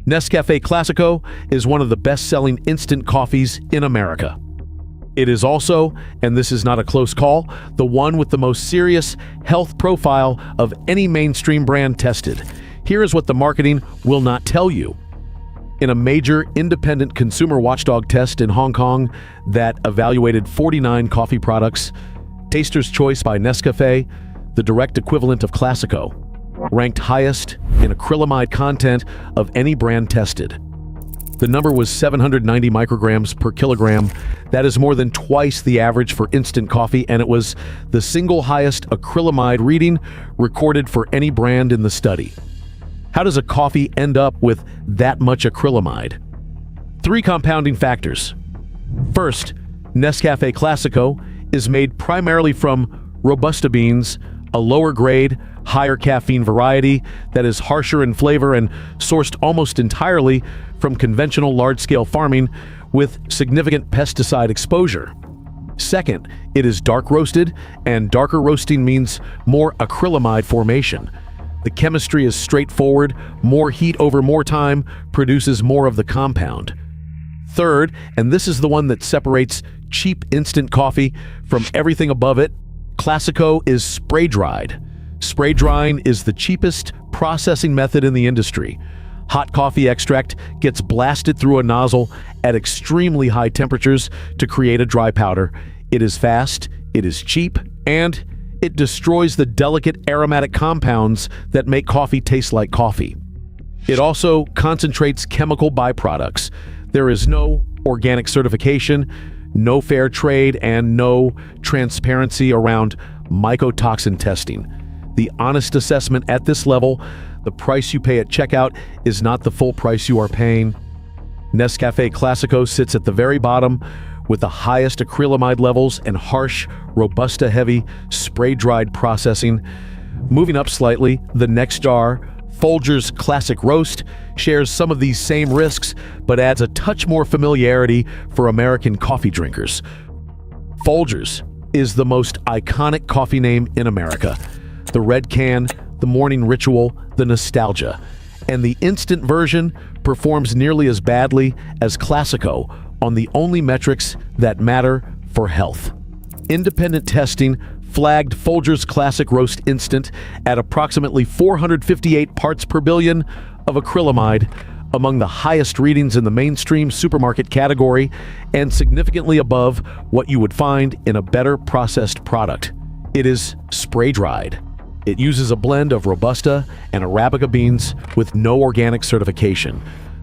Nescafé Classico is one of the best-selling instant coffees in America. It is also, and this is not a close call, the one with the most serious health profile of any mainstream brand tested. Here is what the marketing will not tell you. In a major independent consumer watchdog test in Hong Kong that evaluated 49 coffee products, Taster's Choice by Nescafé, the direct equivalent of Classico, ranked highest in acrylamide content of any brand tested. The number was 790 micrograms per kilogram. That is more than twice the average for instant coffee, and it was the single highest acrylamide reading recorded for any brand in the study. How does a coffee end up with that much acrylamide? 3 compounding factors. First, Nescafé Classico is made primarily from Robusta beans, a lower grade, higher caffeine variety that is harsher in flavor and sourced almost entirely from conventional large-scale farming with significant pesticide exposure. Second, it is dark roasted, and darker roasting means more acrylamide formation. The chemistry is straightforward. More heat over more time produces more of the compound. Third, and this is the one that separates cheap instant coffee from everything above it, Classico is spray-dried. Spray drying is the cheapest processing method in the industry. Hot coffee extract gets blasted through a nozzle at extremely high temperatures to create a dry powder. It is fast, it is cheap, and it destroys the delicate aromatic compounds that make coffee taste like coffee. It also concentrates chemical byproducts. There is no organic certification, no fair trade, and no transparency around mycotoxin testing. The honest assessment at this level, the price you pay at checkout, is not the full price you are paying. Nescafé Classico sits at the very bottom with the highest acrylamide levels and harsh, Robusta-heavy, spray-dried processing. Moving up slightly, the next jar, Folgers Classic Roast, shares some of these same risks, but adds a touch more familiarity for American coffee drinkers. Folgers is the most iconic coffee name in America. The red can, the morning ritual, the nostalgia. And the instant version performs nearly as badly as Classico on the only metrics that matter for health. Independent testing flagged Folgers Classic Roast Instant at approximately 458 parts per billion of acrylamide, among the highest readings in the mainstream supermarket category and significantly above what you would find in a better processed product. It is spray-dried. It uses a blend of Robusta and Arabica beans with no organic certification.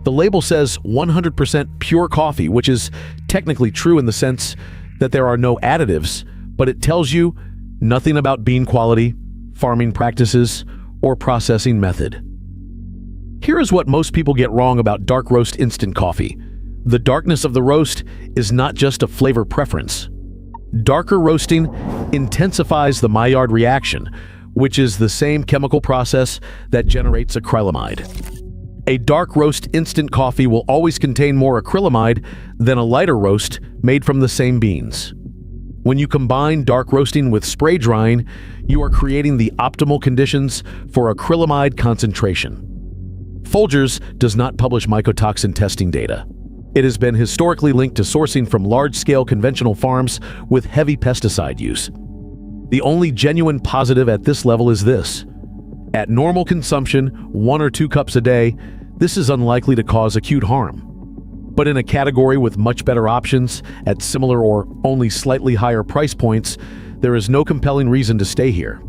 The label says 100% pure coffee, which is technically true in the sense that there are no additives, but it tells you nothing about bean quality, farming practices, or processing method. Here is what most people get wrong about dark roast instant coffee. The darkness of the roast is not just a flavor preference. Darker roasting intensifies the Maillard reaction, which is the same chemical process that generates acrylamide. A dark roast instant coffee will always contain more acrylamide than a lighter roast made from the same beans. When you combine dark roasting with spray drying, you are creating the optimal conditions for acrylamide concentration. Folgers does not publish mycotoxin testing data. It has been historically linked to sourcing from large-scale conventional farms with heavy pesticide use. The only genuine positive at this level is this. At normal consumption, 1 or 2 cups a day, this is unlikely to cause acute harm. But in a category with much better options at similar or only slightly higher price points, there is no compelling reason to stay here.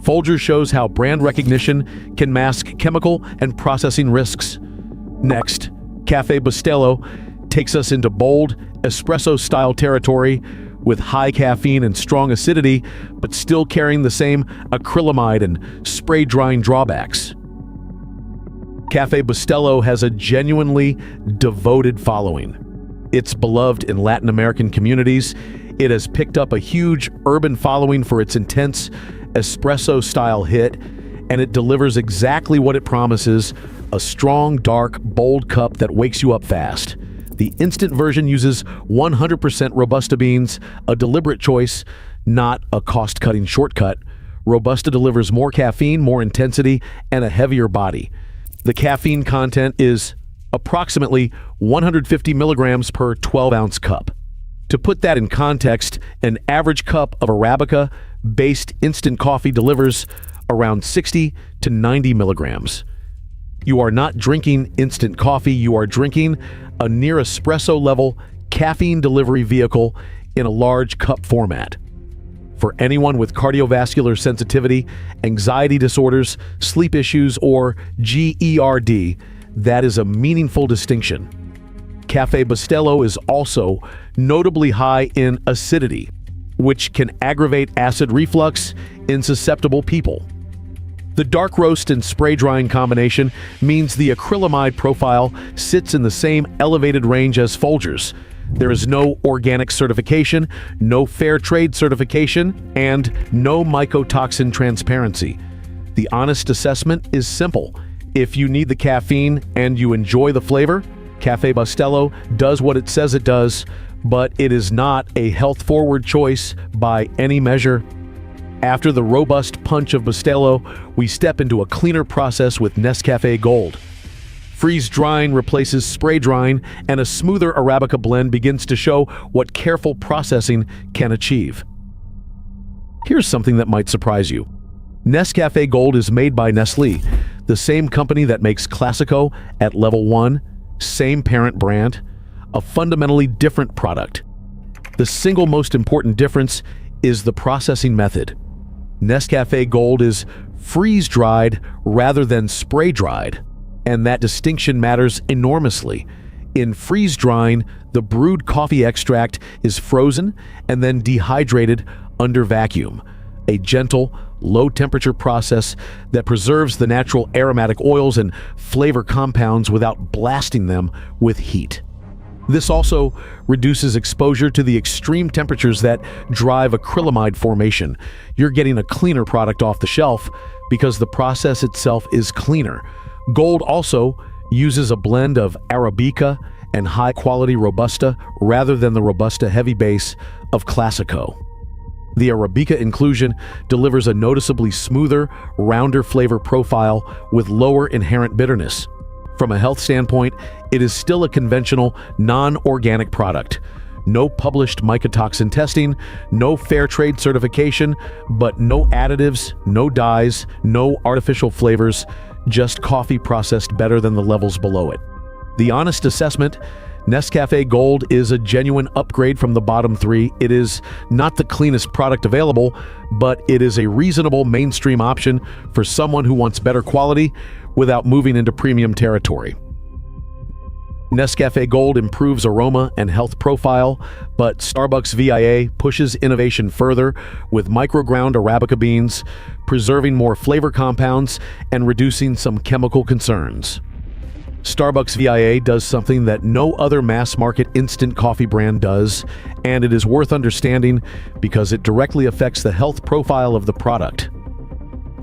Folgers shows how brand recognition can mask chemical and processing risks. Next, Café Bustelo takes us into bold, espresso-style territory with high caffeine and strong acidity, but still carrying the same acrylamide and spray-drying drawbacks. Café Bustelo has a genuinely devoted following. It's beloved in Latin American communities. It has picked up a huge urban following for its intense espresso-style hit, and it delivers exactly what it promises: a strong, dark, bold cup that wakes you up fast. The instant version uses 100% Robusta beans, a deliberate choice, not a cost-cutting shortcut. Robusta delivers more caffeine, more intensity, and a heavier body. The caffeine content is approximately 150 milligrams per 12-ounce cup. To put that in context, an average cup of Arabica-based instant coffee delivers around 60 to 90 milligrams. You are not drinking instant coffee, you are drinking a near espresso-level caffeine delivery vehicle in a large cup format. For anyone with cardiovascular sensitivity, anxiety disorders, sleep issues, or GERD, that is a meaningful distinction. Café Bustelo is also notably high in acidity, which can aggravate acid reflux in susceptible people. The dark roast and spray drying combination means the acrylamide profile sits in the same elevated range as Folgers. There is no organic certification, no fair trade certification, and no mycotoxin transparency. The honest assessment is simple. If you need the caffeine and you enjoy the flavor, Café Bustelo does what it says it does, but it is not a health-forward choice by any measure. After the robust punch of Bustelo, we step into a cleaner process with Nescafé Gold. Freeze drying replaces spray drying, and a smoother Arabica blend begins to show what careful processing can achieve. Here's something that might surprise you. Nescafé Gold is made by Nestlé, the same company that makes Classico at level 1, same parent brand, a fundamentally different product. The single most important difference is the processing method. Nescafé Gold is freeze-dried rather than spray-dried, and that distinction matters enormously. In freeze-drying, the brewed coffee extract is frozen and then dehydrated under vacuum, a gentle, low-temperature process that preserves the natural aromatic oils and flavor compounds without blasting them with heat. This also reduces exposure to the extreme temperatures that drive acrylamide formation. You're getting a cleaner product off the shelf because the process itself is cleaner. Gold also uses a blend of Arabica and high-quality Robusta rather than the Robusta heavy base of Classico. The Arabica inclusion delivers a noticeably smoother, rounder flavor profile with lower inherent bitterness. From a health standpoint, it is still a conventional, non-organic product. No published mycotoxin testing, no fair trade certification, but no additives, no dyes, no artificial flavors, just coffee processed better than the levels below it. The honest assessment: Nescafé Gold is a genuine upgrade from the bottom three. It is not the cleanest product available, but it is a reasonable mainstream option for someone who wants better quality without moving into premium territory. Nescafé Gold improves aroma and health profile, but Starbucks VIA pushes innovation further with microground Arabica beans, preserving more flavor compounds and reducing some chemical concerns. Starbucks VIA does something that no other mass-market instant coffee brand does, and it is worth understanding because it directly affects the health profile of the product.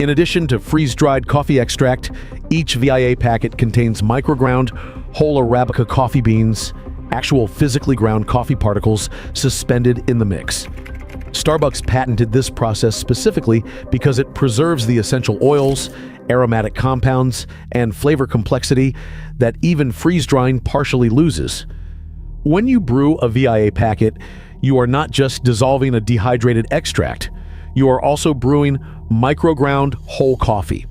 In addition to freeze-dried coffee extract, each VIA packet contains microground whole Arabica coffee beans, actual physically ground coffee particles suspended in the mix. Starbucks patented this process specifically because it preserves the essential oils, aromatic compounds, and flavor complexity that even freeze-drying partially loses. When you brew a VIA packet, you are not just dissolving a dehydrated extract, you are also brewing microground whole coffee.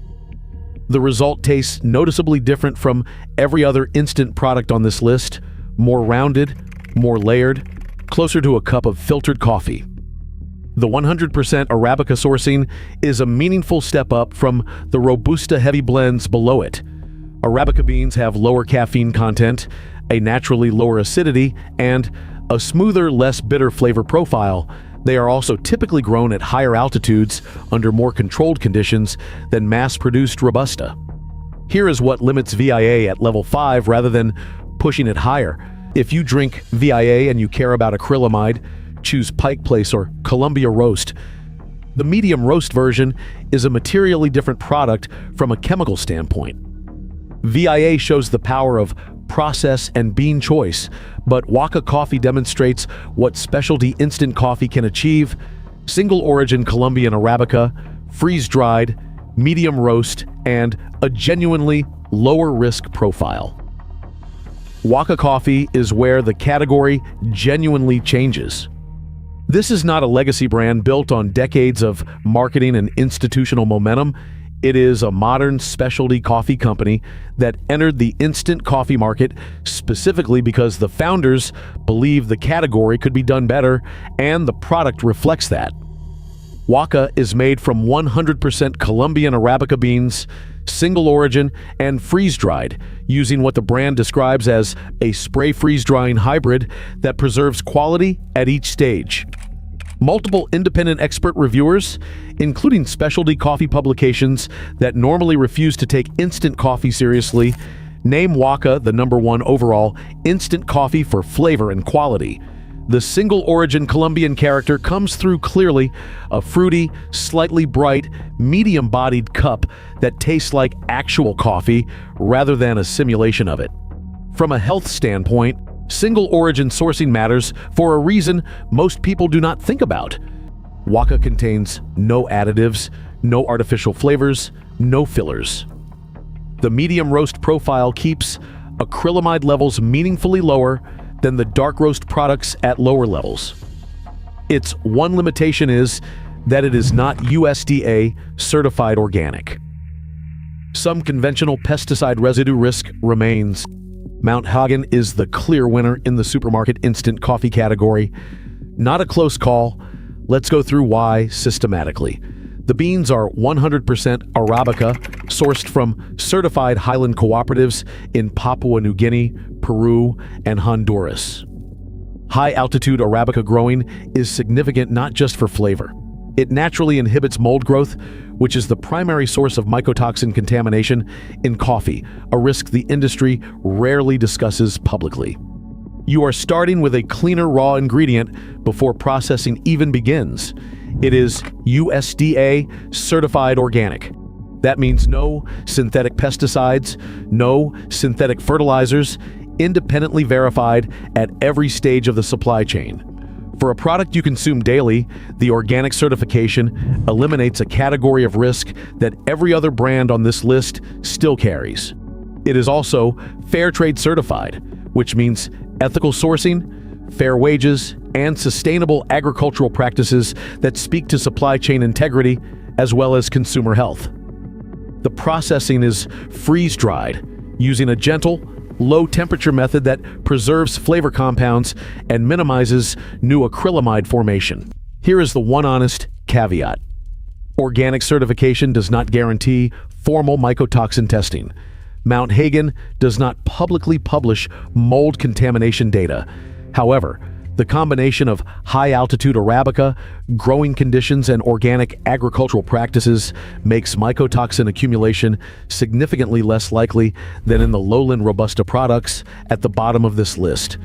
The result tastes noticeably different from every other instant product on this list: more rounded, more layered, closer to a cup of filtered coffee. The 100% Arabica sourcing is a meaningful step up from the Robusta heavy blends below it. Arabica beans have lower caffeine content, a naturally lower acidity, and a smoother, less bitter flavor profile. They are also typically grown at higher altitudes under more controlled conditions than mass-produced Robusta. Here is what limits VIA at level 5 rather than pushing it higher. If you drink VIA and you care about acrylamide, choose Pike Place or Columbia Roast. The medium roast version is a materially different product from a chemical standpoint. VIA shows the power of process and bean choice, but Waka Coffee demonstrates what specialty instant coffee can achieve: single origin Colombian Arabica, freeze-dried, medium roast, and a genuinely lower risk profile. Waka Coffee is where the category genuinely changes. This is not a legacy brand built on decades of marketing and institutional momentum. It is a modern specialty coffee company that entered the instant coffee market specifically because the founders believed the category could be done better, and the product reflects that. Waka is made from 100% Colombian Arabica beans, single origin, and freeze-dried, using what the brand describes as a spray freeze-drying hybrid that preserves quality at each stage. Multiple independent expert reviewers, including specialty coffee publications that normally refuse to take instant coffee seriously, name Waka the #1 overall instant coffee for flavor and quality. The single-origin Colombian character comes through clearly, a fruity, slightly bright, medium-bodied cup that tastes like actual coffee rather than a simulation of it. From a health standpoint, single-origin sourcing matters for a reason most people do not think about. Waka contains no additives, no artificial flavors, no fillers. The medium roast profile keeps acrylamide levels meaningfully lower than the dark roast products at lower levels. Its one limitation is that it is not USDA certified organic. Some conventional pesticide residue risk remains. Mount Hagen is the clear winner in the supermarket instant coffee category. Not a close call. Let's go through why systematically. The beans are 100% Arabica, sourced from certified highland cooperatives in Papua New Guinea, Peru, and Honduras. High-altitude Arabica growing is significant not just for flavor. It naturally inhibits mold growth, which is the primary source of mycotoxin contamination in coffee, a risk the industry rarely discusses publicly. You are starting with a cleaner raw ingredient before processing even begins. It is USDA certified organic. That means no synthetic pesticides, no synthetic fertilizers, independently verified at every stage of the supply chain. For a product you consume daily, the organic certification eliminates a category of risk that every other brand on this list still carries. It is also fair trade certified, which means ethical sourcing, fair wages, and sustainable agricultural practices that speak to supply chain integrity as well as consumer health. The processing is freeze-dried, using a gentle, low-temperature method that preserves flavor compounds and minimizes new acrylamide formation. Here is the one honest caveat. Organic certification does not guarantee formal mycotoxin testing. Mount Hagen does not publicly publish mold contamination data. However, the combination of high-altitude Arabica, growing conditions, and organic agricultural practices makes mycotoxin accumulation significantly less likely than in the lowland Robusta products at the bottom of this list.